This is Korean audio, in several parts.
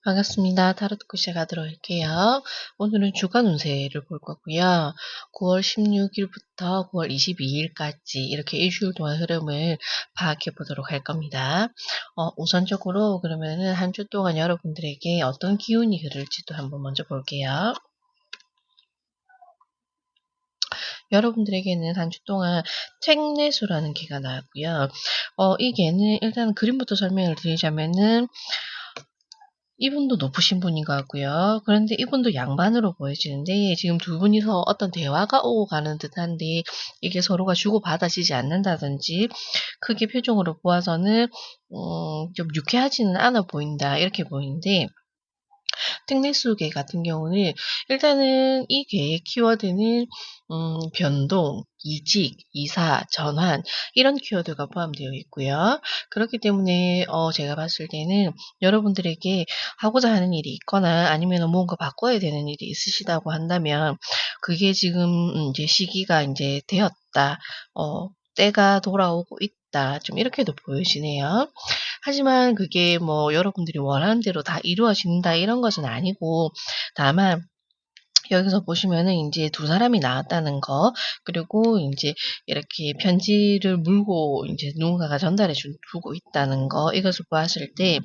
반갑습니다. 타로 듣고 시작하도록 할게요. 오늘은 주간 운세를 볼 거고요. 9월 16일부터 9월 22일까지 이렇게 일주일 동안 흐름을 파악해 보도록 할 겁니다. 우선적으로 그러면은 한 주 동안 여러분들에게 어떤 기운이 흐를지도 한번 먼저 볼게요. 여러분들에게는 한 주 동안 책내수라는 개가 나왔고요. 이 개는 일단 그림부터 설명을 드리자면은 이분도 높으신 분인 것 같고요. 그런데 이분도 양반으로 보여지는데 지금 두 분이서 어떤 대화가 오고 가는 듯한데 이게 서로가 주고받아지지 않는다든지 크게 표정으로 보아서는 좀 유쾌하지는 않아 보인다 이렇게 보이는데 특례수계 같은 경우는 일단은 이 개의 키워드는 변동, 이직, 이사, 전환 이런 키워드가 포함되어 있고요. 그렇기 때문에 제가 봤을 때는 여러분들에게 하고자 하는 일이 있거나 아니면 뭔가 바꿔야 되는 일이 있으시다고 한다면 그게 지금 이제 시기가 이제 되었다. 때가 돌아오고 있다. 좀 이렇게도 보여지네요. 하지만 그게 뭐 여러분들이 원하는 대로 다 이루어진다 이런 것은 아니고 다만 여기서 보시면은 인제 두 사람이 나왔다는 거 그리고 인제 이렇게 편지를 물고 인제 누군가가 전달해 주고 있다는 거 이것을 보았을 때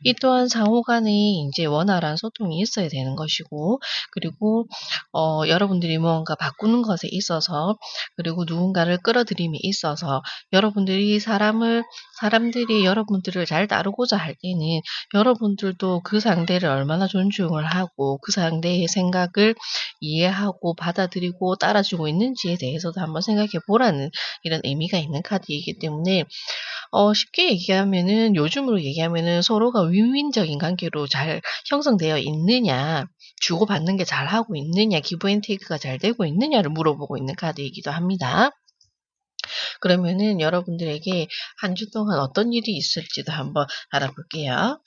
이 또한 상호 간에 인제 원활한 소통이 있어야 되는 것이고 그리고 여러분들이 무언가 바꾸는 것에 있어서 그리고 누군가를 끌어들임에 있어서 여러분들이 사람들이 여러분들을 잘 따르고자 할 때는 여러분들도 그 상대를 얼마나 존중을 하고 그 상대의 생각을 이해하고 받아들이고 따라주고 있는지에 대해서도 한번 생각해 보라는 이런 의미가 있는 카드이기 때문에 쉽게 얘기하면은 요즘으로 얘기하면은 서로가 윈윈적인 관계로 잘 형성되어 있느냐, 주고받는 게 잘하고 있느냐, 기브 앤 테이크가 잘 되고 있느냐를 물어보고 있는 카드이기도 합니다. 그러면은 여러분들에게 한 주 동안 어떤 일이 있을지도 한번 알아볼게요.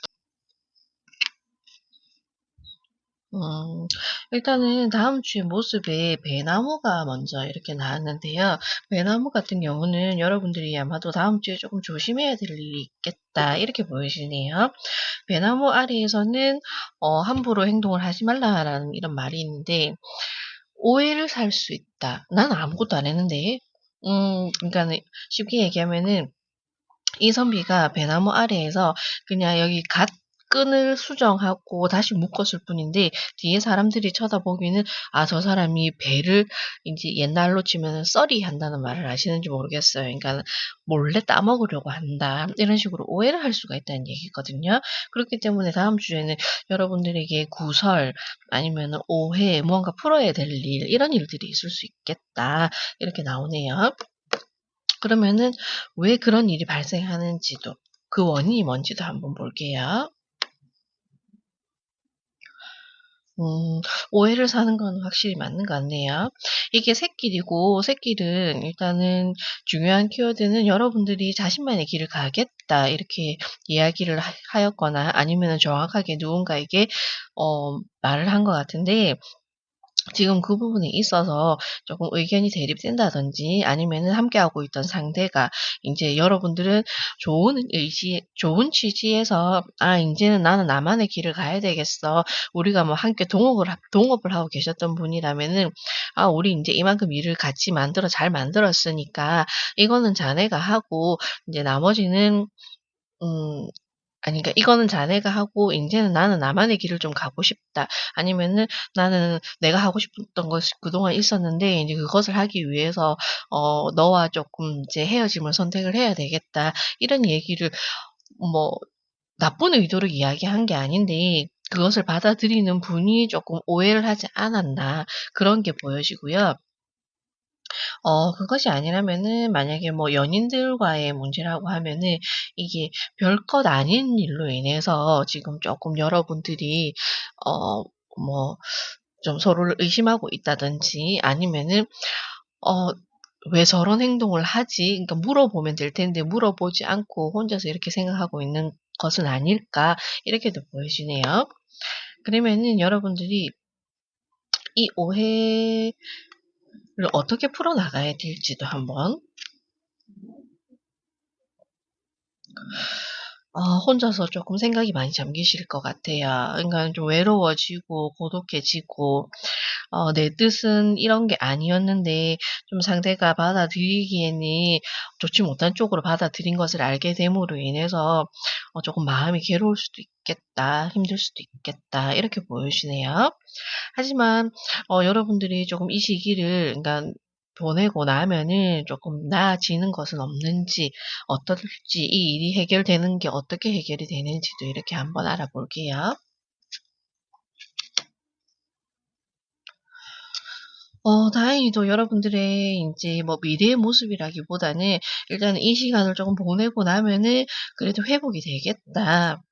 음, 일단은 다음 주의 모습에 배나무가 먼저 이렇게 나왔는데요. 배나무 같은 경우는 여러분들이 아마도 다음 주에 조금 조심해야 될 일이 있겠다. 이렇게 보여지네요. 배나무 아래에서는 함부로 행동을 하지 말라라는 이런 말이 있는데 오해를 살 수 있다. 난 아무것도 안 했는데. 그러니까는 쉽게 얘기하면은 이 선비가 배나무 아래에서 그냥 여기 갓끈을 수정하고 다시 묶었을 뿐인데 뒤에 사람들이 쳐다보기에는 '아 저 사람이 배를 인제 옛날로 치면은 썰이한다는 말을 아시는지 모르겠어요. 그러니까는 '몰래 따먹으려고 한다.' 이런 식으로 오해를 할 수가 있다는 얘기거든요. 그렇기 때문에 다음 주에는 여러분들에게 구설 아니면은 오해 무언가 풀어야 될 일 이런 일들이 있을 수 있겠다. 이렇게 나오네요. 그러면은 왜 그런 일이 발생하는지도 그 원인이 뭔지도 한번 볼게요. 음 오해를 사는 건 확실히 맞는 것 같네요. 이게 샛길이고 샛길은 일단은 중요한 키워드는 여러분들이 '자신만의 길을 가겠다.' 이렇게 이야기를 하였거나 아니면은 정확하게 누군가에게 말을 한 것 같은데 지금 그 부분에 있어서 조금 의견이 대립된다든지 아니면은 함께하고 있던 상대가 인제 여러분들은 좋은 취지에서 '아 인제는 나는 나만의 길을 가야 되겠어.' 우리가 뭐 함께 동업을 하고 계셨던 분이라면은 '아 우리 인제 이만큼 일을 같이 잘 만들었으니까 이거는 자네가 하고 인제 나머지는' 음 아니 그러니까 이거는 자네가 하고 인제는 나는 나만의 길을 좀 가고 싶다. 아니면은 나는 내가 하고 싶었던 것이 그동안 있었는데 인제 그것을 하기 위해서 너와 쪼끔 이제 헤어짐을 선택을 해야 되겠다. 이런 얘기를 뭐 나쁜 의도로 이야기한 게 아닌데 그것을 받아들이는 분이 쪼끔 오해를 하지 않았나 그런 게 보여지고요. 그것이 아니라면은 만약에 뭐 연인들과의 문제라고 하면은 이게 별것 아닌 일로 인해서 지금 쪼끔 여러분들이 뭐 좀 서로를 의심하고 있다든지 아니면은 어 '왜 저런 행동을 하지?' 그러니까 물어보면 될 텐데 물어보지 않고 혼자서 이렇게 생각하고 있는 것은 아닐까 이렇게도 보여지네요. 그러면은 여러분들이 이 오해를 어떻게 풀어나가야 될지도 한번 혼자서 조금 생각이 많이 잠기실 것 같아요. 그러니까 좀 외로워지고 고독해지고 내 뜻은 이런 게 아니었는데 좀 상대가 받아들이기에는 좋지 못한 쪽으로 받아들인 것을 알게 됨으로 인해서 조금 마음이 괴로울 수도 있겠다, 힘들 수도 있겠다, 이렇게 보여지네요. 하지만 여러분들이 조금 이 시기를 그러니까 보내고 나면은 조금 나아지는 것은 없는지, 어떨지, 이 일이 해결되는 게 어떻게 해결이 되는지도 이렇게 한번 알아볼게요. 다행히도 여러분들의 인제 뭐 미래의 모습이라기보다는 일단은 '이 시간을 쪼금 보내고 나면은 그래도 회복이 되겠다.'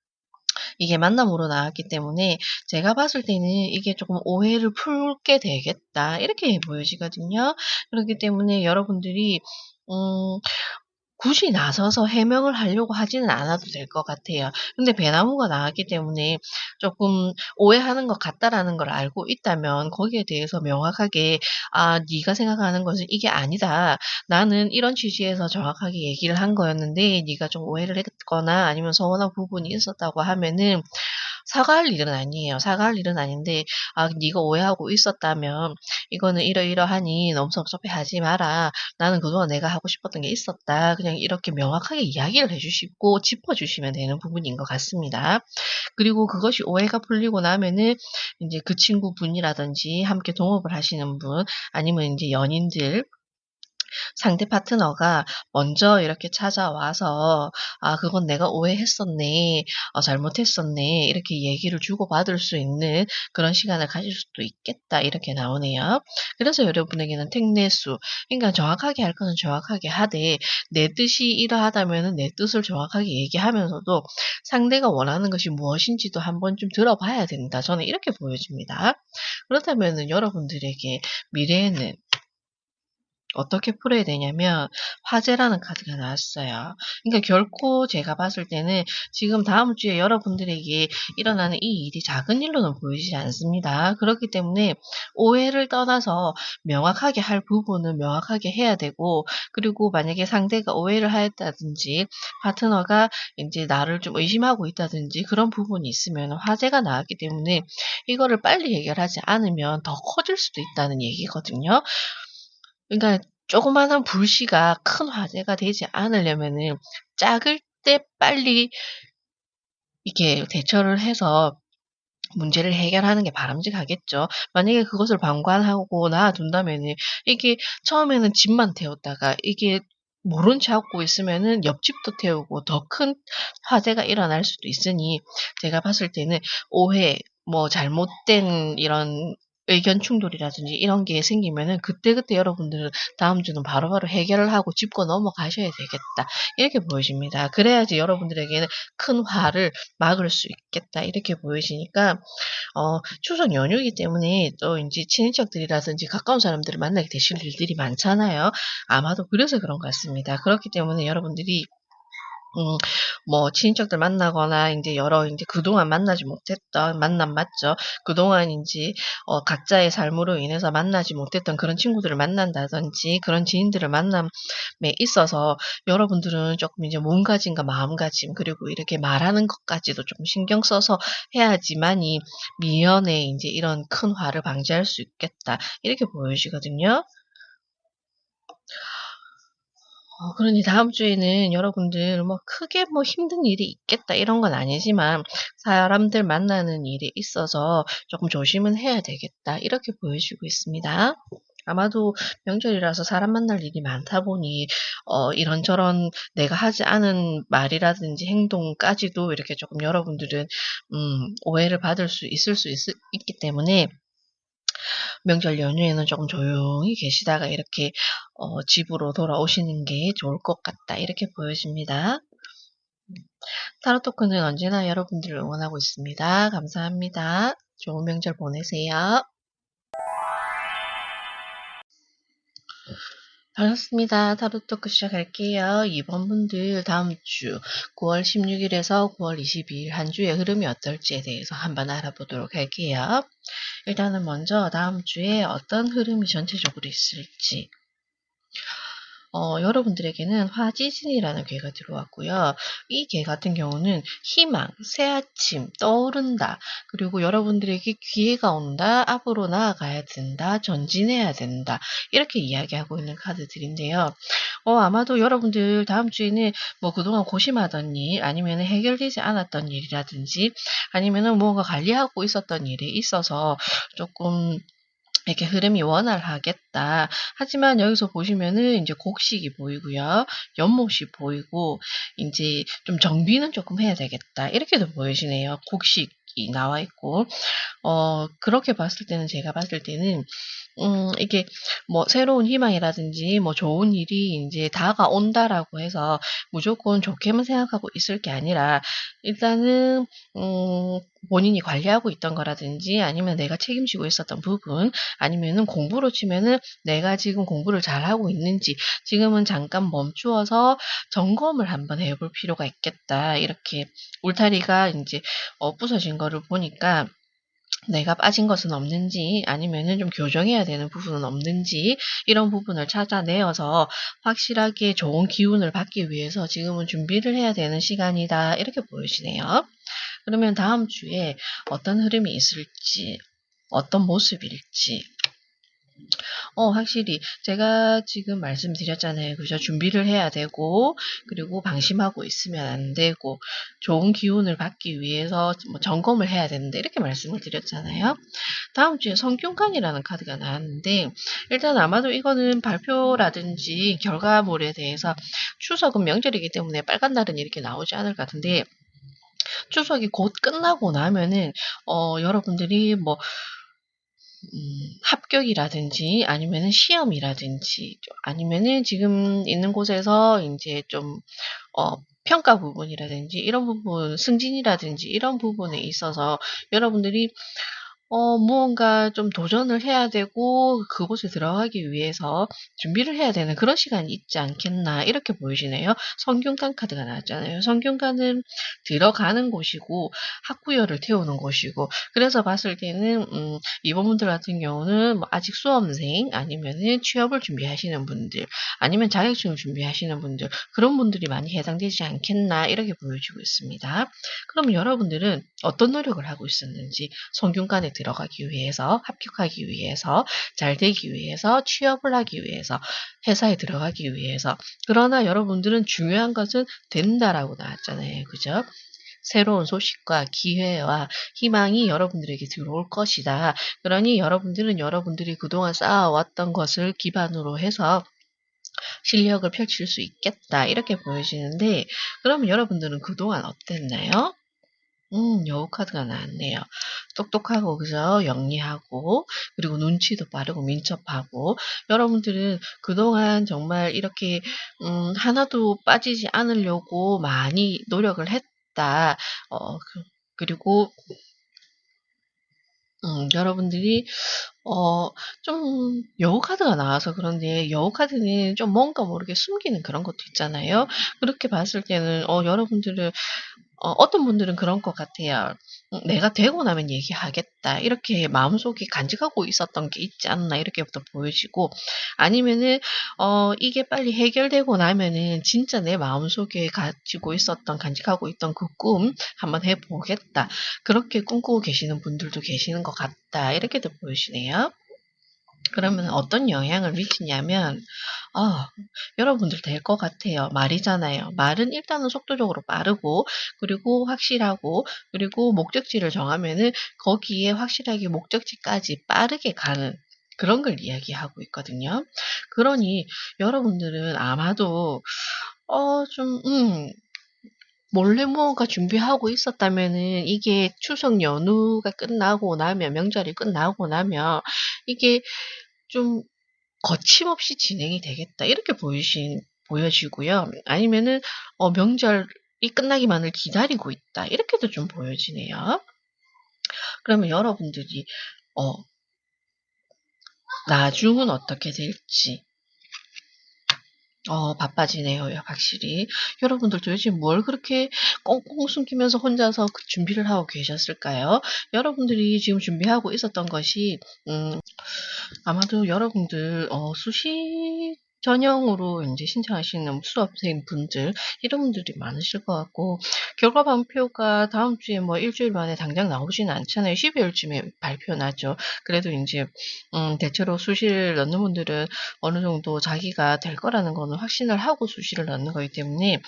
이게 만남으로 나왔기 때문에 제가 봤을 때는 '이게 쪼금 오해를 풀게 되겠다.' 이렇게 보여지거든요. 그렇기 때문에 여러분들이 음 굳이 나서서 해명을 하려고 하지는 않아도 될 것 같아요. 근데 배나무가 나왔기 때문에 쪼끔 '오해하는 것 같다.'라는 걸 알고 있다면 거기에 대해서 명확하게 "아 네가 생각하는 것은 이게 아니다. 나는 이런 취지에서 정확하게 얘기를 한 거였는데 네가 좀 오해를 했거나 아니면 서운한 부분이 있었다고 하면은 사과할 일은 아니에요. 사과할 일은 아닌데 "아 네가 오해하고 있었다면 이거는 이러이러하니 너무 섭섭해하지 마라. 나는 그동안 내가 하고 싶었던 게 있었다." 그냥 이렇게 명확하게 이야기를 해 주시고 짚어 주시면 되는 부분인 것 같습니다. 그리고 그것이 오해가 풀리고 나면은 인제 그 친구분이라든지 함께 동업을 하시는 분 아니면 인제 연인들 상대 파트너가 먼저 이렇게 찾아와서 "아 그건 내가 오해했었네. 잘못했었네." 이렇게 얘기를 주고받을 수 있는 그런 시간을 가질 수도 있겠다 이렇게 나오네요. 그래서 여러분에게는 택내수 그러니까 정확하게 할 거는 정확하게 하되 내 뜻이 이러하다면은 내 뜻을 정확하게 얘기하면서도 상대가 원하는 것이 무엇인지도 한번 좀 들어봐야 된다. 저는 이렇게 보여집니다. 그렇다면은 여러분들에게 미래에는 어떻게 풀어야 되냐면 화제라는 카드가 나왔어요. 그러니까 결코 제가 봤을 때는 지금 다음 주에 여러분들에게 일어나는 이 일이 작은 일로는 보이지 않습니다. 그렇기 때문에 오해를 떠나서 명확하게 할 부분은 명확하게 해야 되고 그리고 만약에 상대가 오해를 하였다든지 파트너가 인제 나를 좀 의심하고 있다든지 그런 부분이 있으면 화제가 나왔기 때문에 이거를 빨리 해결하지 않으면 더 커질 수도 있다는 얘기거든요. 그러니까 조그마한 불씨가 큰 화재가 되지 않으려면은 작을 때 빨리 이렇게 대처를 해서 문제를 해결하는 게 바람직하겠죠. 만약에 그것을 방관하고 놔둔다면은 이게 처음에는 집만 태웠다가 이게 모른 체 하고 있으면은 옆집도 태우고 더 큰 화재가 일어날 수도 있으니 제가 봤을 때는 오해 뭐 잘못된 이런 의견 충돌이라든지 이런 게 생기면은 그때그때 여러분들은 다음 주는 바로바로 해결을 하고 짚고 넘어가셔야 되겠다. 이렇게 보여집니다. 그래야지 여러분들에게는 큰 화를 막을 수 있겠다. 이렇게 보여지니까 추석 연휴이기 때문에 또 인제 친인척들이라든지 가까운 사람들을 만나게 되실 일들이 많잖아요. 아마도 그래서 그런 것 같습니다. 그렇기 때문에 여러분들이 음 뭐 친인척들 만나거나 인제 여러 인제 그동안 만나지 못했던 만남 맞죠? 그동안 인제 각자의 삶으로 인해서 만나지 못했던 그런 친구들을 만난다든지 그런 지인들을 만남에 있어서 여러분들은 쪼끔 이제 몸가짐과 마음가짐 그리고 이렇게 말하는 것까지도 좀 신경 써서 해야지만이 미연에 인제 이런 큰 화를 방지할 수 있겠다. 이렇게 보여지거든요. 그러니 다음 주에는 여러분들 뭐 크게 뭐 힘든 일이 있겠다 이런 건 아니지만 사람들 만나는 일에 있어서 조금 조심은 해야 되겠다 이렇게 보여지고 있습니다. 아마도 명절이라서 사람 만날 일이 많다 보니 이런저런 내가 하지 않은 말이라든지 행동까지도 이렇게 조금 여러분들은 오해를 받을 수 있을 수 있기 때문에 명절 연휴에는 조금 조용히 계시다가 이렇게 집으로 돌아오시는 게 좋을 것 같다. 이렇게 보여집니다. 타로 토크는 언제나 여러분들을 응원하고 있습니다. 감사합니다. 좋은 명절 보내세요. 반갑습니다. 타로 토크 시작할게요. 이번 분들 다음 주 9월 16일에서 9월 22일 한 주의 흐름이 어떨지에 대해서 한번 알아보도록 할게요. 일단은 먼저 다음 주에 어떤 흐름이 전체적으로 있을지 여러분들에게는 화지진이라는 괴가 들어왔고요. 이 괴 같은 경우는 희망, 새아침, 떠오른다. 그리고 여러분들에게 기회가 온다. 앞으로 나아가야 된다. 전진해야 된다. 이렇게 이야기하고 있는 카드들인데요. 아마도 여러분들 다음 주에는 뭐 그동안 고심하던 일, 아니면 해결되지 않았던 일이라든지, 아니면은 무언가 관리하고 있었던 일에 있어서 조금 이렇게 흐름이 원활하겠다. 하지만 여기서 보시면은 이제 곡식이 보이고요. 연못이 보이고, 이제 좀 정비는 조금 해야 되겠다. 이렇게도 보이시네요. 곡식이 나와 있고. 그렇게 봤을 때는, 제가 봤을 때는, 이게 뭐 새로운 희망이라든지 뭐 좋은 일이 이제 다가온다라고 해서 무조건 좋게만 생각하고 있을 게 아니라, 일단은 본인이 관리하고 있던 거라든지, 아니면 내가 책임지고 있었던 부분, 아니면은 공부로 치면은 내가 지금 공부를 잘하고 있는지 지금은 잠깐 멈추어서 점검을 한번 해볼 필요가 있겠다. 이렇게 울타리가 이제 부서진 거를 보니까 내가 빠진 것은 없는지, 아니면은 좀 교정해야 되는 부분은 없는지, 이런 부분을 찾아내어서 확실하게 좋은 기운을 받기 위해서 지금은 준비를 해야 되는 시간이다. 이렇게 보여지네요. 그러면 다음 주에 어떤 흐름이 있을지, 어떤 모습일지, 확실히 제가 지금 말씀드렸잖아요. 그죠? 준비를 해야 되고, 그리고 방심하고 있으면 안 되고, 좋은 기운을 받기 위해서 뭐 점검을 해야 되는데, 이렇게 말씀을 드렸잖아요. 다음 주에 성균관이라는 카드가 나왔는데, 일단 아마도 이거는 발표라든지 결과물에 대해서, 추석은 명절이기 때문에 빨간 날은 이렇게 나오지 않을 것 같은데, 추석이 곧 끝나고 나면은 여러분들이 뭐 합격이라든지, 아니면은 시험이라든지, 아니면은 지금 있는 곳에서 이제 좀 평가 부분이라든지, 이런 부분, 승진이라든지 이런 부분에 있어서 여러분들이 무언가 좀 도전을 해야 되고, 그곳에 들어가기 위해서 준비를 해야 되는 그런 시간이 있지 않겠나, 이렇게 보이시네요. 성균관 카드가 나왔잖아요. 성균관은 들어가는 곳이고, 학구열을 태우는 곳이고, 그래서 봤을 때는, 이번 분들 같은 경우는 뭐 아직 수험생, 아니면은 취업을 준비하시는 분들, 아니면 자격증을 준비하시는 분들, 그런 분들이 많이 해당되지 않겠나, 이렇게 보여지고 있습니다. 그럼 여러분들은 어떤 노력을 하고 있었는지, 성균관에 들어가기 위해서, 합격하기 위해서, 잘 되기 위해서, 취업을 하기 위해서, 회사에 들어가기 위해서. 그러나 여러분들은 중요한 것은 된다라고 나왔잖아요. 그죠? 새로운 소식과 기회와 희망이 여러분들에게 들어올 것이다. 그러니 여러분들은 여러분들이 그동안 쌓아왔던 것을 기반으로 해서 실력을 펼칠 수 있겠다. 이렇게 보여지는데, 그럼 여러분들은 그동안 어땠나요? 여우 카드가 나왔네요. 똑똑하고, 그죠? 영리하고, 그리고 눈치도 빠르고, 민첩하고, 여러분들은 그동안 정말 이렇게, 하나도 빠지지 않으려고 많이 노력을 했다. 그리고, 여러분들이 여우 카드가 나와서 그런데, 여우 카드는 좀 뭔가 모르게 숨기는 그런 것도 있잖아요. 그렇게 봤을 때는, 여러분들은, 어떤 분들은 그런 것 같아요. '내가 되고 나면 얘기하겠다.' 이렇게 마음속에 간직하고 있었던 게 있지 않나, 이렇게부터 보여지고, 아니면은 이게 빨리 해결되고 나면은 진짜 내 마음속에 가지고 있었던, 간직하고 있던 그 꿈 한번 해 보겠다. 그렇게 꿈꾸고 계시는 분들도 계시는 것 같다. 이렇게도 보여지네요. 그러면 어떤 영향을 미치냐면, 여러분들 될 것 같아요. 말이잖아요. 말은 일단은 속도적으로 빠르고, 그리고 확실하고, 그리고 목적지를 정하면은 거기에 확실하게 목적지까지 빠르게 가는 그런 걸 이야기하고 있거든요. 그러니 여러분들은 아마도 좀 몰래 무언가 준비하고 있었다면은, 이게 추석 연휴가 끝나고 나면, 명절이 끝나고 나면 이게 좀 거침없이 진행이 되겠다. 이렇게 보여지고요. 아니면은 명절이 끝나기만을 기다리고 있다. 이렇게도 좀 보여지네요. 그러면 여러분들이 어 나중은 어떻게 될지 바빠지네요, 확실히. 여러분들도 요즘 뭘 그렇게 꽁꽁 숨기면서 혼자서 그 준비를 하고 계셨을까요? 여러분들이 지금 준비하고 있었던 것이, 아마도 여러분들 수시 전형으로 이제 신청하시는 수험생 분들 이런 분들이 많으실 것 같고 결과 발표가 다음 주에 뭐 일주일 만에 당장 나오지는 않잖아요. 12월쯤에 발표 나죠. 그래도 인제 대체로 수시를 넣는 분들은 어느 정도 자기가 될 거라는 거는 확신을 하고 수시를 넣는 거기 때문에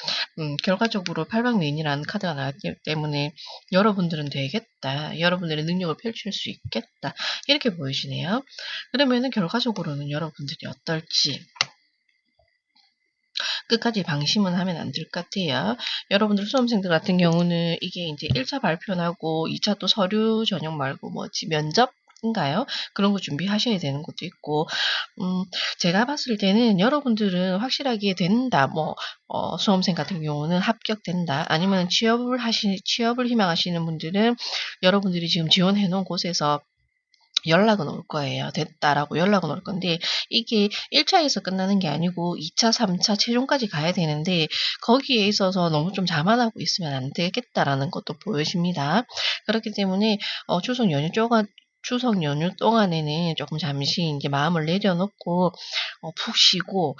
결과적으로 팔방미인이라는 카드가 나왔기 때문에 '여러분들은 되겠다. 여러분들의 능력을 펼칠 수 있겠다.' 이렇게 보이시네요. 그러면은 결과적으로는 여러분들이 어떨지 끝까지 방심은 하면 안 될 것 같아요. 여러분들 수험생들 같은 경우는 이게 이제 1차 발표 나고 2차 또 서류 전형 말고 뭐지 면접 인가요? 그런 거 준비하셔야 되는 것도 있고, 제가 봤을 때는 여러분들은 확실하게 된다, 수험생 같은 경우는 합격된다, 아니면 취업을 희망하시는 분들은 여러분들이 지금 지원해 놓은 곳에서 연락은 올 거예요. 됐다라고 연락은 올 건데 이게 1차에서 끝나는 게 아니고 2차, 3차 최종까지 가야 되는데 거기에 있어서 너무 좀 자만하고 있으면 안 되겠다라는 것도 보여집니다. 그렇기 때문에 추석 연휴 동안에는 조금 잠시 인제 마음을 내려놓고 푹 쉬고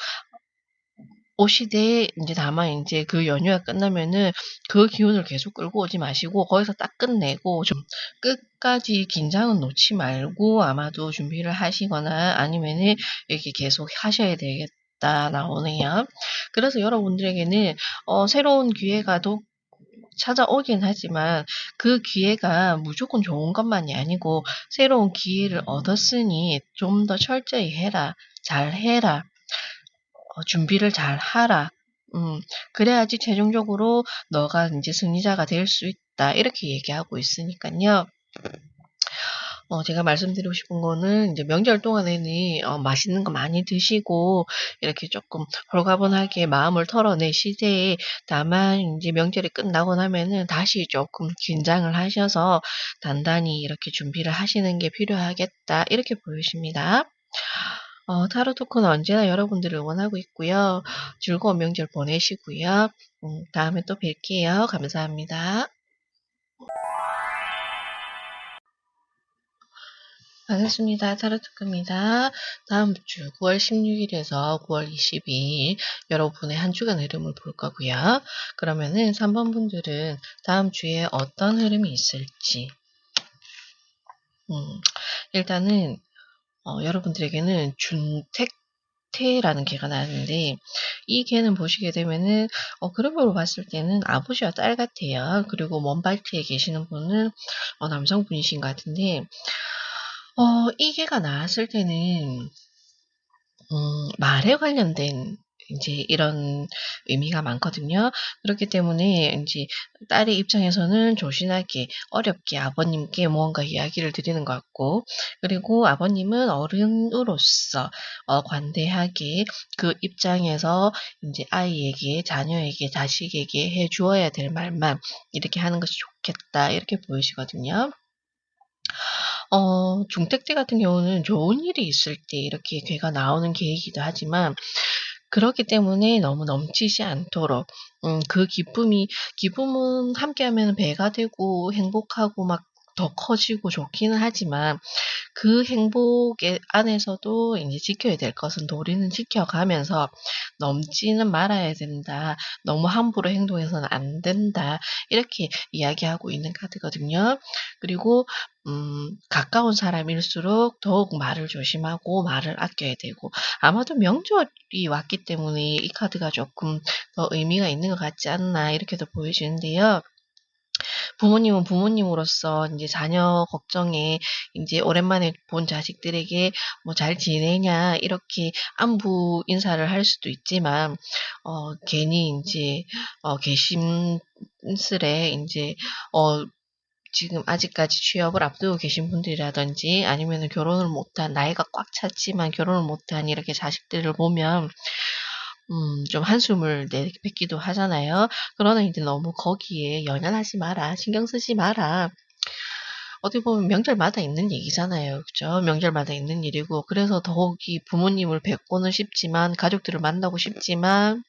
오시되 인제 다만 인제 그 연휴가 끝나면은 그 기운을 계속 끌고 오지 마시고 거기서 딱 끝내고 좀 끝까지 긴장은 놓지 말고 아마도 준비를 하시거나 아니면은 이렇게 계속 하셔야 되겠다 나오네요. 그래서 여러분들에게는 새로운 기회가 또 찾아오긴 하지만 그 기회가 무조건 좋은 것만이 아니고 새로운 기회를 얻었으니 좀 더 철저히 해라. 잘해라. 준비를 잘 하라. 그래야지 최종적으로 너가 인제 승리자가 될 수 있다. 이렇게 얘기하고 있으니깐요. 제가 말씀드리고 싶은 거는 인제 명절 동안에는 맛있는 거 많이 드시고 이렇게 쪼끔 홀가분하게 마음을 털어내시되 다만 인제 명절이 끝나고 나면은 다시 쪼끔 긴장을 하셔서 단단히 이렇게 준비를 하시는 게 필요하겠다. 이렇게 보여집니다. 타로 토크는 언제나 여러분들을 응원하고 있고요. 즐거운 명절 보내시고요. 다음에 또 뵐게요. 감사합니다. 반갑습니다. 타로 토크입니다. 다음 주 9월 16일에서 9월 22일 여러분의 한 주간 흐름을 볼 거고요. 그러면은 3번 분들은 다음 주에 어떤 흐름이 있을지. 일단은 여러분들에게는 준택태라는 개가 나왔는데 이 개는 보시게 되면은 그림으로 봤을 때는 아버지와 딸 같아요. 그리고 먼발트에 계시는 분은 남성분이신 것 같은데 이 개가 나왔을 때는 말에 관련된 인제 이런 의미가 많거든요. 그렇기 때문에 인제 딸의 입장에서는 조신하게 어렵게 아버님께 무언가 이야기를 드리는 것 같고 그리고 아버님은 어른으로서 관대하게 그 입장에서 인제 아이에게 자녀에게 자식에게 해 주어야 될 말만 이렇게 하는 것이 좋겠다 이렇게 보이시거든요. 중택 때 같은 경우는 좋은 일이 있을 때 이렇게 괴가 나오는 계이기도 하지만 그렇기 때문에 너무 넘치지 않도록 그 기쁨은 함께하면 배가 되고 행복하고 막 더 커지고 좋기는 하지만 그 행복의 안에서도 인제 지켜야 될 것은 도리는 지켜가면서 넘지는 말아야 된다. 너무 함부로 행동해서는 안 된다. 이렇게 이야기하고 있는 카드거든요. 그리고 가까운 사람일수록 더욱 말을 조심하고 말을 아껴야 되고 아마도 명절이 왔기 때문에 이 카드가 조금 더 의미가 있는 것 같지 않나 이렇게도 보여지는데요. 부모님은 부모님으로서 인제 자녀 걱정에 인제 오랜만에 본 자식들에게 "뭐 잘 지내냐?" 이렇게 안부 인사를 할 수도 있지만 괜히 인제 개심스레 인제 어 지금 아직까지 취업을 앞두고 계신 분들이라든지 아니면은 결혼을 못한 나이가 꽉 찼지만 결혼을 못한 이렇게 자식들을 보면 좀 한숨을 내뱉기도 하잖아요. 그러나 이제 너무 거기에 연연하지 마라. 신경 쓰지 마라. 어떻게 보면 명절마다 있는 얘기잖아요. 그죠? 명절마다 있는 일이고 그래서 더욱이 부모님을 뵙고는 싶지만 가족들을 만나고 싶지만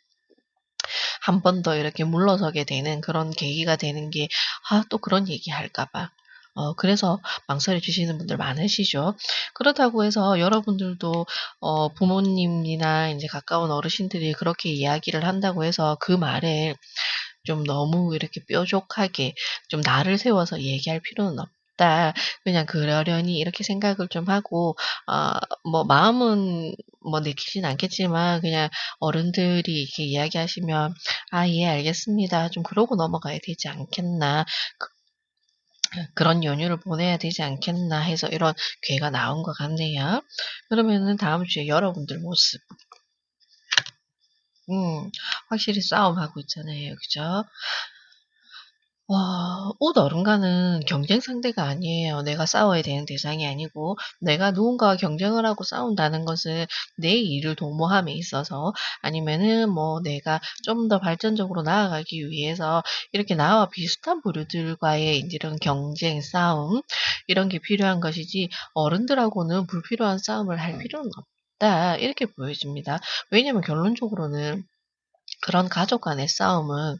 한 번 더 이렇게 물러서게 되는 그런 계기가 되는 게 또 그런 얘기할까 봐. 그래서 망설여 주시는 분들 많으시죠. 그렇다고 해서 여러분들도 부모님이나 이제 가까운 어르신들이 그렇게 이야기를 한다고 해서 그 말에 좀 너무 이렇게 뾰족하게 좀 나를 세워서 얘기할 필요는 없다. 그냥 그러려니 이렇게 생각을 좀 하고 뭐 마음은 뭐 내키진 않겠지만 그냥 어른들이 이렇게 이야기하시면 '아 예 알겠습니다.' 좀 그러고 넘어가야 되지 않겠나. 그런 연휴를 보내야 되지 않겠나 해서 이런 괴가 나온 것 같네요. 그러면은 다음 주에 여러분들 모습 확실히 싸움하고 있잖아요. 그죠? 와, 옷 어른과는 경쟁 상대가 아니에요. 내가 싸워야 되는 대상이 아니고, 내가 누군가와 경쟁을 하고 싸운다는 것은 내 일을 도모함에 있어서, 아니면은 뭐 내가 좀 더 발전적으로 나아가기 위해서 이렇게 나와 비슷한 부류들과의 이제 이런 경쟁, 싸움, 이런 게 필요한 것이지, 어른들하고는 불필요한 싸움을 할 필요는 없다. 이렇게 보여집니다. 왜냐면 결론적으로는 그런 가족 간의 싸움은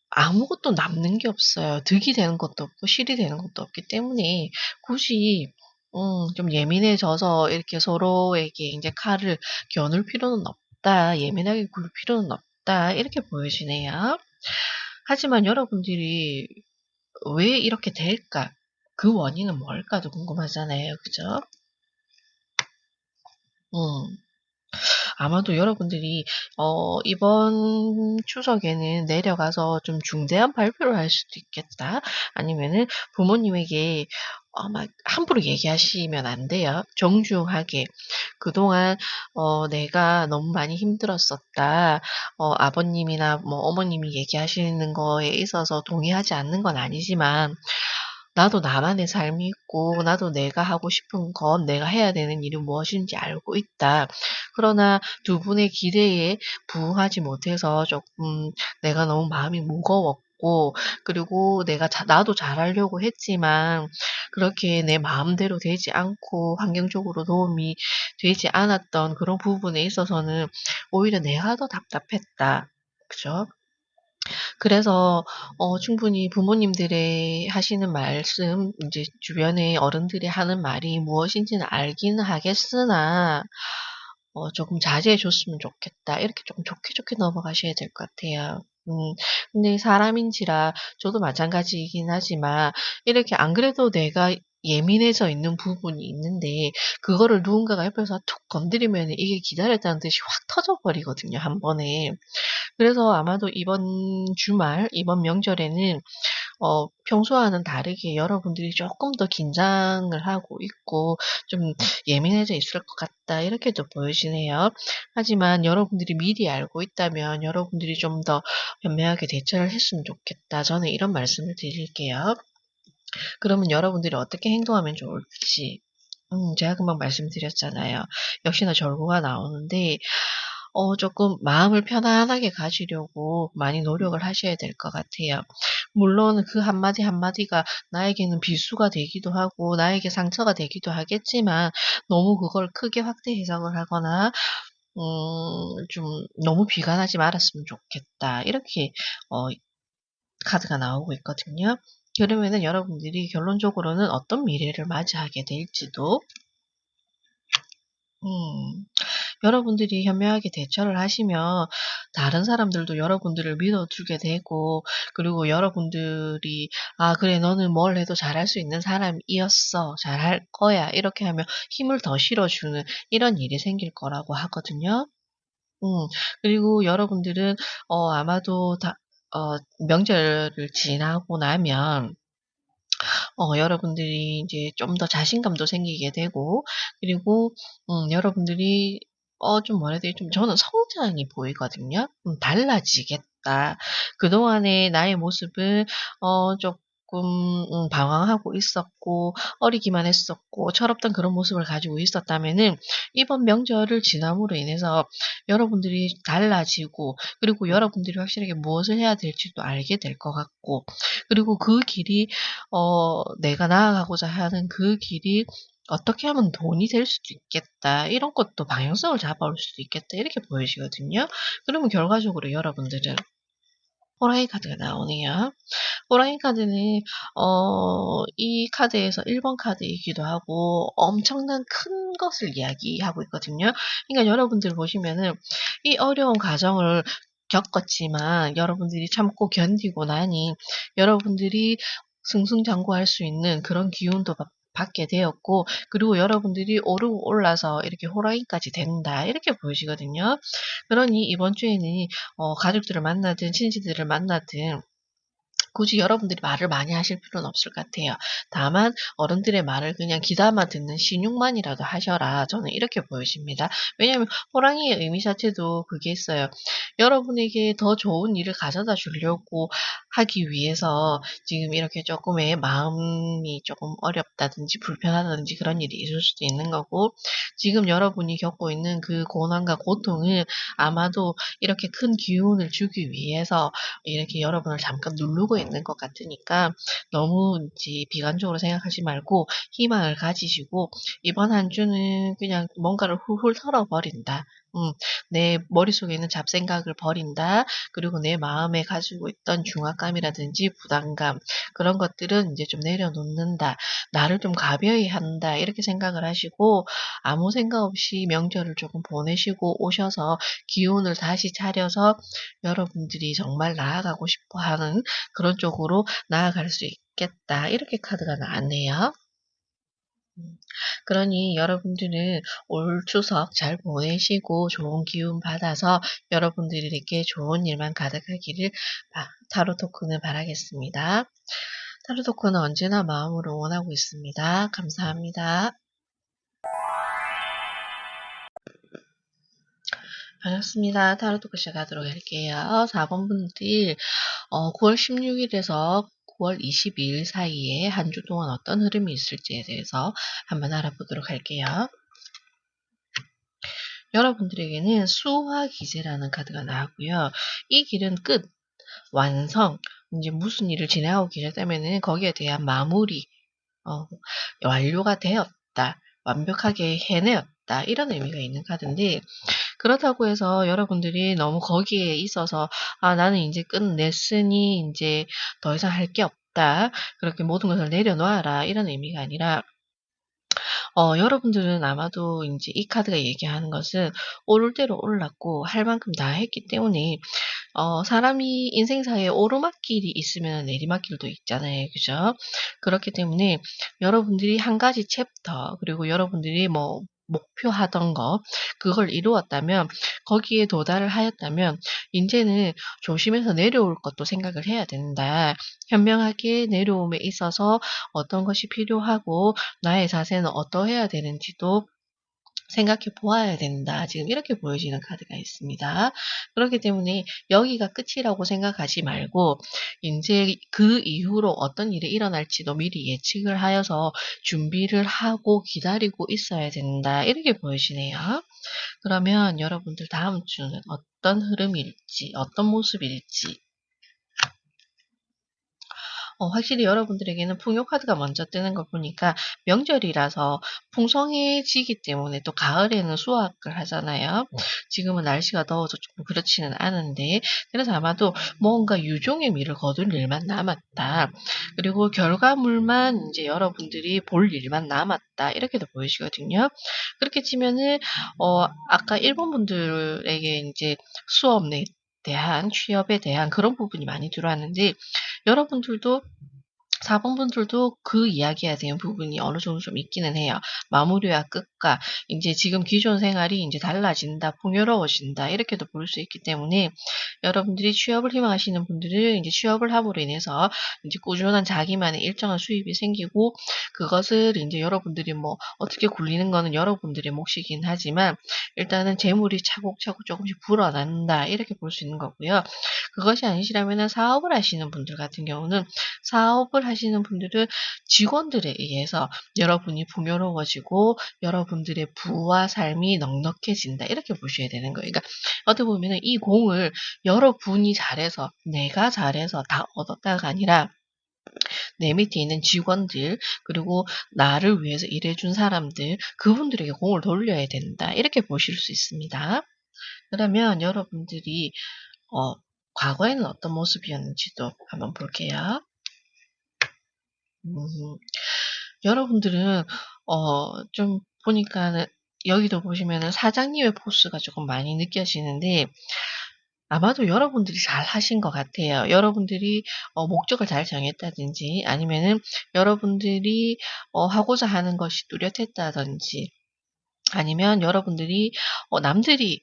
아무것도 남는 게 없어요. 득이 되는 것도 없고 실이 되는 것도 없기 때문에 굳이 좀 예민해져서 이렇게 서로에게 인제 칼을 겨눌 필요는 없다. 예민하게 굴 필요는 없다. 이렇게 보여지네요. 하지만 여러분들이 '왜 이렇게 될까? 그 원인은 뭘까?'도 궁금하잖아요. 그죠? 음. 아마도 여러분들이 이번 추석에는 내려가서 좀 중대한 발표를 할 수도 있겠다. 아니면은 부모님에게 막 함부로 얘기하시면 안 돼요. 정중하게 "그동안 내가 너무 많이 힘들었었다. 아버님이나 뭐 어머님이 얘기하시는 거에 있어서 동의하지 않는 건 아니지만 나도 나만의 삶이 있고 나도 내가 하고 싶은 건 내가 해야 되는 일이 무엇인지 알고 있다. 그러나 두 분의 기대에 부응하지 못해서 조금 내가 너무 마음이 무거웠고 그리고 내가 나도 잘하려고 했지만 그렇게 내 마음대로 되지 않고 환경적으로 도움이 되지 않았던 그런 부분에 있어서는 오히려 내가 더 답답했다." 그죠? 그래서 충분히 부모님들의 하시는 말씀 인제 주변의 어른들이 하는 말이 무엇인지는 알기는 하겠으나 조금 자제해 줬으면 좋겠다. 이렇게 조금 좋게 좋게 넘어가셔야 될 것 같아요. 근데 사람인지라 저도 마찬가지이긴 하지만 이렇게 안 그래도 내가 예민해져 있는 부분이 있는데 그거를 누군가가 옆에서 툭 건드리면은 이게 기다렸다는 듯이 확 터져 버리거든요, 한 번에. 그래서 아마도 이번 주말, 이번 명절에는 평소와는 다르게 여러분들이 쪼끔 더 긴장을 하고 있고 좀 예민해져 있을 것 같다 이렇게도 보여지네요. 하지만 여러분들이 미리 알고 있다면 여러분들이 좀 더 현명하게 대처를 했으면 좋겠다. 저는 이런 말씀을 드릴게요. 그러면 여러분들이 어떻게 행동하면 좋을지 제가 금방 말씀드렸잖아요. 역시나 절구가 나오는데 조금 마음을 편안하게 가지려고 많이 노력을 하셔야 될 것 같아요. 물론 그 한마디 한마디가 나에게는 비수가 되기도 하고 나에게 상처가 되기도 하겠지만 너무 그걸 크게 확대 해석을 하거나 좀 '너무 비관하지 말았으면 좋겠다.' 이렇게 어 카드가 나오고 있거든요. 그러면은 여러분들이 결론적으로는 어떤 미래를 맞이하게 될지도 음 여러분들이 현명하게 대처를 하시면 다른 사람들도 여러분들을 믿어주게 되고 그리고 여러분들이 '아 그래 너는 뭘 해도 잘할 수 있는 사람이었어. 잘할 거야.' 이렇게 하면 힘을 더 실어주는 이런 일이 생길 거라고 하거든요. 음 그리고 여러분들은 아마도 다 명절을 지나고 나면 여러분들이 이제 좀 더 자신감도 생기게 되고 그리고 여러분들이 좀 뭐라 해야 되지? 좀 저는 성장이 보이거든요. '달라지겠다. 그동안의 나의 모습은 쪼끔 방황하고 있었고 어리기만 했었고 철없던 그런 모습을 가지고 있었다면은 이번 명절을 지남으로 인해서 여러분들이 달라지고 그리고 여러분들이 확실하게 무엇을 해야 될지도 알게 될 것 같고 그리고 그 길이 내가 나아가고자 하는 그 길이 '어떻게 하면 돈이 될 수도 있겠다.' 이런 것도 방향성을 잡아올 수도 있겠다. 이렇게 보여지거든요. 그러면 결과적으로 여러분들은 호랑이 카드가 나오네요. 호랑이 카드는 이 카드에서 1번 카드이기도 하고 엄청난 큰 것을 이야기하고 있거든요. 그러니까 여러분들 보시면은 이 어려운 과정을 겪었지만 여러분들이 참고 견디고 나니 여러분들이 승승장구할 수 있는 그런 기운도 받게 되었고, 그리고 여러분들이 오르고 올라서 이렇게 호랑이까지 된다 이렇게 보이시거든요. 그러니 이번 주에는 가족들을 만나든 친지들을 만나든 굳이 여러분들이 말을 많이 하실 필요는 없을 것 같아요. 다만 어른들의 말을 그냥 귀담아 듣는 신용만이라도 하셔라. 저는 이렇게 보여집니다. 왜냐하면 호랑이의 의미 자체도 그게 있어요. 여러분에게 더 좋은 일을 가져다 주려고 하기 위해서 지금 이렇게 조금의 마음이 조금 어렵다든지 불편하다든지 그런 일이 있을 수도 있는 거고, 지금 여러분이 겪고 있는 그 고난과 고통은 아마도 이렇게 큰 기운을 주기 위해서 이렇게 여러분을 잠깐 누르고 있는 것 같으니까 너무 이제 비관적으로 생각하지 말고 희망을 가지시고, 이번 한 주는 그냥 뭔가를 훌훌 털어버린다. 내 머릿속에 있는 잡생각을 버린다. 그리고 내 마음에 가지고 있던 중압감이라든지 부담감, 그런 것들은 이제 좀 내려놓는다. 나를 좀 가벼이 한다. 이렇게 생각을 하시고 아무 생각 없이 명절을 조금 보내시고 오셔서 기운을 다시 차려서 여러분들이 정말 나아가고 싶어 하는 그런 쪽으로 나아갈 수 있겠다. 이렇게 카드가 나왔네요. 음. 그러니 여러분들은 올 추석 잘 보내시고 좋은 기운 받아서 여러분들에게 좋은 일만 가득하기를 타로 토큰을 바라겠습니다. 타로 토큰은 언제나 마음으로 응원하고 있습니다. 감사합니다. 반갑습니다. 타로 토크 시작하도록 할게요. 4번 분들 9월 16일에서 9월 22일 사이에 한 주 동안 어떤 흐름이 있을지에 대해서 한번 알아보도록 할게요. 여러분들에게는 수화기제라는 카드가 나왔고요. 이 길은 끝, 완성, 이제 무슨 일을 진행하고 계셨다면은 거기에 대한 마무리, 어, 완료가 되었다, 완벽하게 해내었다, 이런 의미가 있는 카드인데, 그렇다고 해서 여러분들이 너무 거기에 있어서 나는 이제 끝냈으니 이제 더 이상 할 게 없다, 그렇게 모든 것을 내려놓아라, 이런 의미가 아니라 여러분들은 아마도 이제 이 카드가 얘기하는 것은 오를 대로 올랐고 할 만큼 다 했기 때문에 사람이 인생사에 오르막길이 있으면 내리막길도 있잖아요. 그죠? 그렇기 때문에 여러분들이 한 가지 챕터, 그리고 여러분들이 뭐 목표하던 거, 그걸 이루었다면, 거기에 도달을 하였다면 인제는 조심해서 내려올 것도 생각을 해야 된다. 현명하게 내려옴에 있어서 어떤 것이 필요하고 나의 자세는 어떠해야 되는지도 생각해 보아야 된다. 지금 이렇게 보여지는 카드가 있습니다. 그렇기 때문에 여기가 끝이라고 생각하지 말고 인제 그 이후로 어떤 일이 일어날지도 미리 예측을 하여서 준비를 하고 기다리고 있어야 된다. 이렇게 보여지네요. 그러면 여러분들 다음 주는 어떤 흐름일지, 어떤 모습일지, 확실히 여러분들에게는 풍요 카드가 먼저 뜨는 걸 보니까 명절이라서 풍성해지기 때문에, 또 가을에는 수확을 하잖아요. 지금은 날씨가 더워서 조금 그렇지는 않은데, 그래서 아마도 뭔가 유종의 미를 거둘 일만 남았다. 그리고 결과물만 이제 여러분들이 볼 일만 남았다. 이렇게도 보이시거든요. 그렇게 치면은 아까 일본 분들에게 이제 수업에 대한, 취업에 대한 그런 부분이 많이 들어왔는데, 여러분들도 4번 분들도 그 이야기에 대한 부분이 어느 정도 좀 있기는 해요. 마무리와 끝과 인제 지금 기존 생활이 인제 달라진다, 풍요로워진다, 이렇게도 볼 수 있기 때문에 여러분들이 취업을 희망하시는 분들은 인제 취업을 함으로 인해서 인제 꾸준한 자기만의 일정한 수입이 생기고, 그것을 인제 여러분들이 뭐 어떻게 굴리는 거는 여러분들의 몫이긴 하지만 일단은 재물이 차곡차곡 쪼금씩 불어난다, 이렇게 볼 수 있는 거고요. 그것이 아니시라면은 사업을 하시는 분들 같은 경우는, 사업을 하시는 분들은 직원들에 의해서 여러분이 풍요로워지고 여러분들의 부와 삶이 넉넉해진다, 이렇게 보셔야 되는 거예요. 그러니까 어떻게 보면은 이 공을 여러분이 잘해서, 내가 잘해서 다 얻었다가 아니라 내 밑에 있는 직원들, 그리고 나를 위해서 일해준 사람들, 그분들에게 공을 돌려야 된다, 이렇게 보실 수 있습니다. 그러면 여러분들이 어 과거에는 어떤 모습이었는지도 한번 볼게요. 음, 여러분들은, 좀 보니까는, 여기도 보시면은 사장님의 포스가 조금 많이 느껴지는데, 아마도 여러분들이 잘 하신 것 같아요. 여러분들이 목적을 잘 정했다든지, 아니면은 여러분들이 하고자 하는 것이 뚜렷했다든지, 아니면 여러분들이 남들이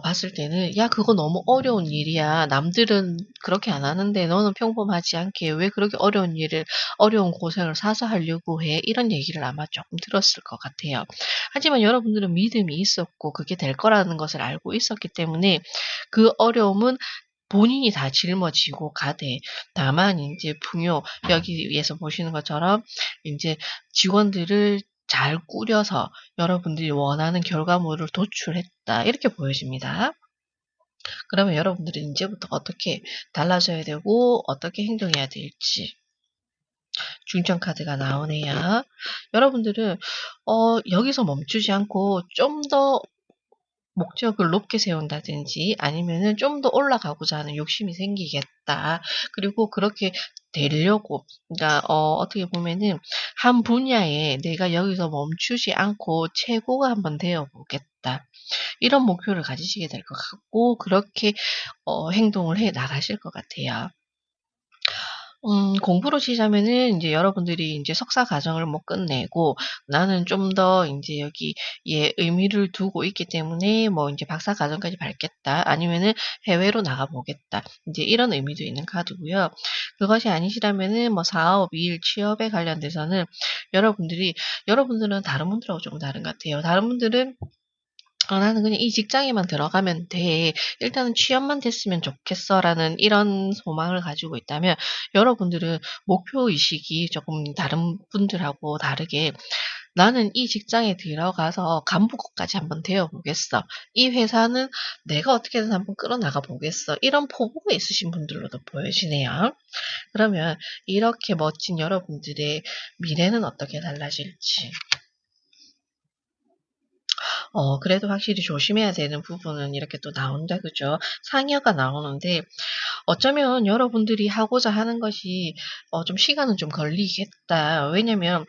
봤을 때는 "야 그거 너무 어려운 일이야. 남들은 그렇게 안 하는데 너는 평범하지 않게 왜 그렇게 어려운 고생을 사서 하려고 해?" 이런 얘기를 아마 조금 들었을 것 같아요. 하지만 여러분들은 믿음이 있었고 그게 될 거라는 것을 알고 있었기 때문에 그 어려움은 본인이 다 짊어지고 가되, 다만 인제 여기에서 보시는 것처럼 인제 직원들을 잘 꾸려서 여러분들이 원하는 결과물을 도출했다, 이렇게 보여집니다. 그러면 여러분들은 인제부터 어떻게 달라져야 되고 어떻게 행동해야 될지 중점 카드가 나오네요. 여러분들은 여기서 멈추지 않고 좀 더 목적을 높게 세운다든지, 아니면은 '좀 더 올라가고자 하는 욕심이 생기겠다.' 그리고 그렇게 되려고, 그러니까 어떻게 보면은 '한 분야에 내가 여기서 멈추지 않고 최고가 한번 되어 보겠다.' 이런 목표를 가지시게 될 것 같고, 그렇게 행동을 해 나가실 것 같아요. 공부로 치자면은 인제 여러분들이 인제 석사 과정을 뭐 끝내고 '나는 좀 더 인제 여기에 의미를 두고 있기 때문에 뭐 인제 박사 과정까지 밟겠다.' 아니면은 '해외로 나가 보겠다.' 인제 이런 의미도 있는 카드고요. 그것이 아니시라면은 뭐 사업, 일, 취업에 관련돼서는 여러분들은 다른 분들하고 조금 다른 것 같아요. 다른 분들은 '나는 그냥 이 직장에만 들어가면 돼. 일단은 취업만 됐으면 좋겠어.'라는 이런 소망을 가지고 있다면, 여러분들은 목표 의식이 조금 다른 분들하고 다르게 '나는 이 직장에 들어가서 간부급까지 한번 되어 보겠어. 이 회사는 내가 어떻게든 한번 끌어나가 보겠어.' 이런 포부가 있으신 분들로도 보여지네요. 그러면 이렇게 멋진 여러분들의 미래는 어떻게 달라질지. 그래도 확실히 조심해야 되는 부분은 이렇게 또 나온다, 그죠? 상여가 나오는데, 어쩌면 여러분들이 하고자 하는 것이 좀 시간은 좀 걸리겠다. 왜냐면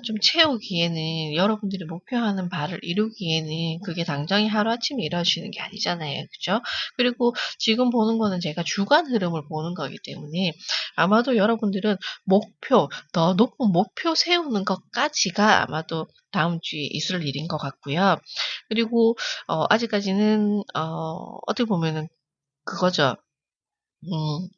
좀 채우기에는, 여러분들이 목표하는 바를 이루기에는 그게 당장에 하루아침에 이루어지는 게 아니잖아요. 그죠? 그리고 지금 보는 거는 제가 주간 흐름을 보는 거기 때문에, 아마도 여러분들은 더 높은 목표 세우는 것까지가 아마도 다음 주에 있을 일인 것 같고요. 그리고 아직까지는 어떻게 보면은 그거죠. 음.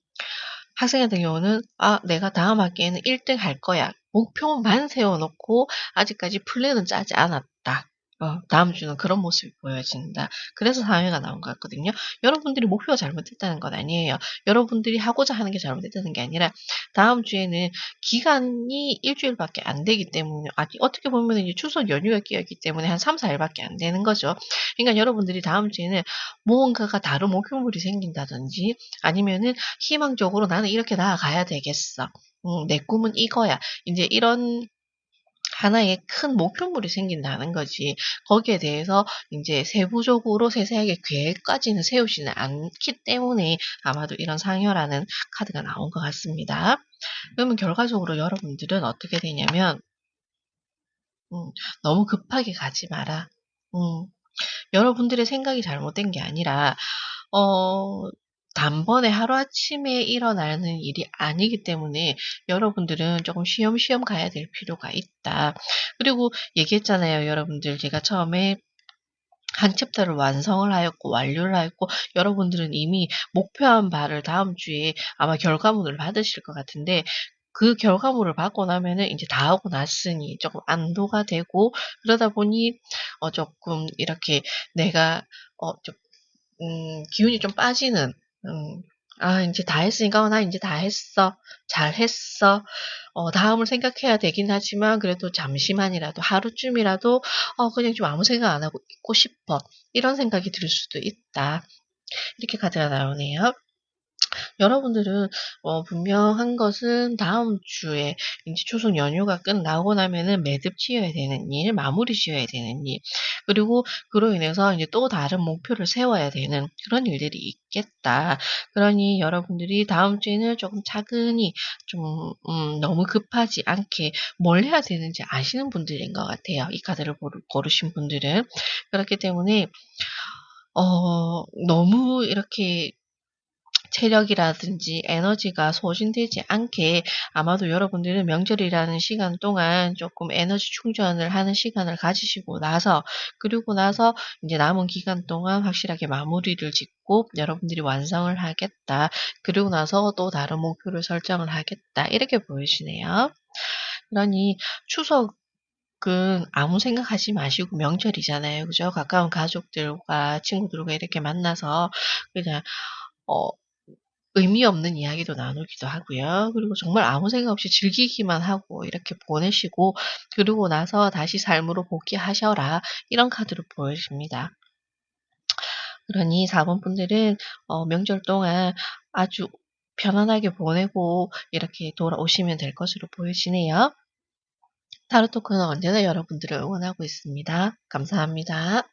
학생 같은 경우는 '아 내가 다음 학기에는 1등 할 거야.' 목표만 세워 놓고 아직까지 플랜은 짜지 않았다. 다음 주는 그런 모습이 보여진다. 그래서 사회가 나온 것 같거든요. 여러분들이 목표가 잘못됐다는 건 아니에요. 여러분들이 하고자 하는 게 잘못됐다는 게 아니라, 다음 주에는 기간이 일 주일밖에 안 되기 때문에, 어떻게 보면은 이제 추석 연휴가 끼었기 때문에 한 3-4 일밖에 안 되는 거죠. 그러니까 여러분들이 다음 주에는 무언가가 다른 목표물이 생긴다든지, 아니면은 희망적으로 '나는 이렇게 나아가야 되겠어. 내 꿈은 이거야.' 인제 이런 하나의 큰 목표물이 생긴다는 거지. 거기에 대해서 인제 세부적으로 세세하게 계획까지는 세우지는 않기 때문에 아마도 이런 상여라는 카드가 나온 것 같습니다. 그러면 결과적으로 여러분들은 어떻게 되냐면, 음 '너무 급하게 가지 마라.' 음 여러분들의 생각이 잘못된 게 아니라 어 단번에 하루아침에 일어나는 일이 아니기 때문에 여러분들은 조금 쉬엄쉬엄 가야 될 필요가 있다. 그리고 얘기했잖아요. 여러분들, 제가 처음에 한 챕터를 완성을 하였고 완료를 하였고, 여러분들은 이미 목표한 바를 다음 주에 아마 결과물을 받으실 것 같은데, 그 결과물을 받고 나면은 인제 다 하고 났으니 쪼끔 안도가 되고, 그러다 보니 쪼끔 이렇게 내가 좀 기운이 좀 빠지는, 음 '아 인제 다 했으니까 나 인제 다 했어. 잘했어.' 다음을 생각해야 되긴 하지만, 그래도 잠시만이라도 하루쯤이라도 그냥 좀 아무 생각 안 하고 있고 싶어. 이런 생각이 들 수도 있다. 이렇게 카드가 나오네요. 여러분들은 분명한 것은 다음 주에 이제 추석 연휴가 끝나고 나면은 매듭 지어야 되는 일, 마무리 지어야 되는 일, 그리고 그로 인해서 이제 또 다른 목표를 세워야 되는 그런 일들이 있겠다. 그러니 여러분들이 다음 주에는 조금 차근히 좀 너무 급하지 않게 뭘 해야 되는지 아시는 분들인 것 같아요. 이 카드를 고르신 분들은. 그렇기 때문에 너무 이렇게 체력이라든지 에너지가 소진되지 않게 아마도 여러분들은 명절이라는 시간 동안 조금 에너지 충전을 하는 시간을 가지시고 나서, 그리고 나서 이제 남은 기간 동안 확실하게 마무리를 짓고 여러분들이 완성을 하겠다. 그리고 나서 또 다른 목표를 설정을 하겠다. 이렇게 보이시네요. 그러니 추석은 아무 생각하지 마시고 명절이잖아요. 그죠? 가까운 가족들과 친구들과 이렇게 만나서 그냥 어 의미 없는 이야기도 나누기도 하고요. 그리고 정말 아무 생각 없이 즐기기만 하고 이렇게 보내시고, 그러고 나서 다시 삶으로 복귀하셔라. 이런 카드로 보여집니다. 그러니 4번 분들은 명절 동안 아주 편안하게 보내고 이렇게 돌아오시면 될 것으로 보여지네요. 타로 토크는 언제나 여러분들을 응원하고 있습니다. 감사합니다.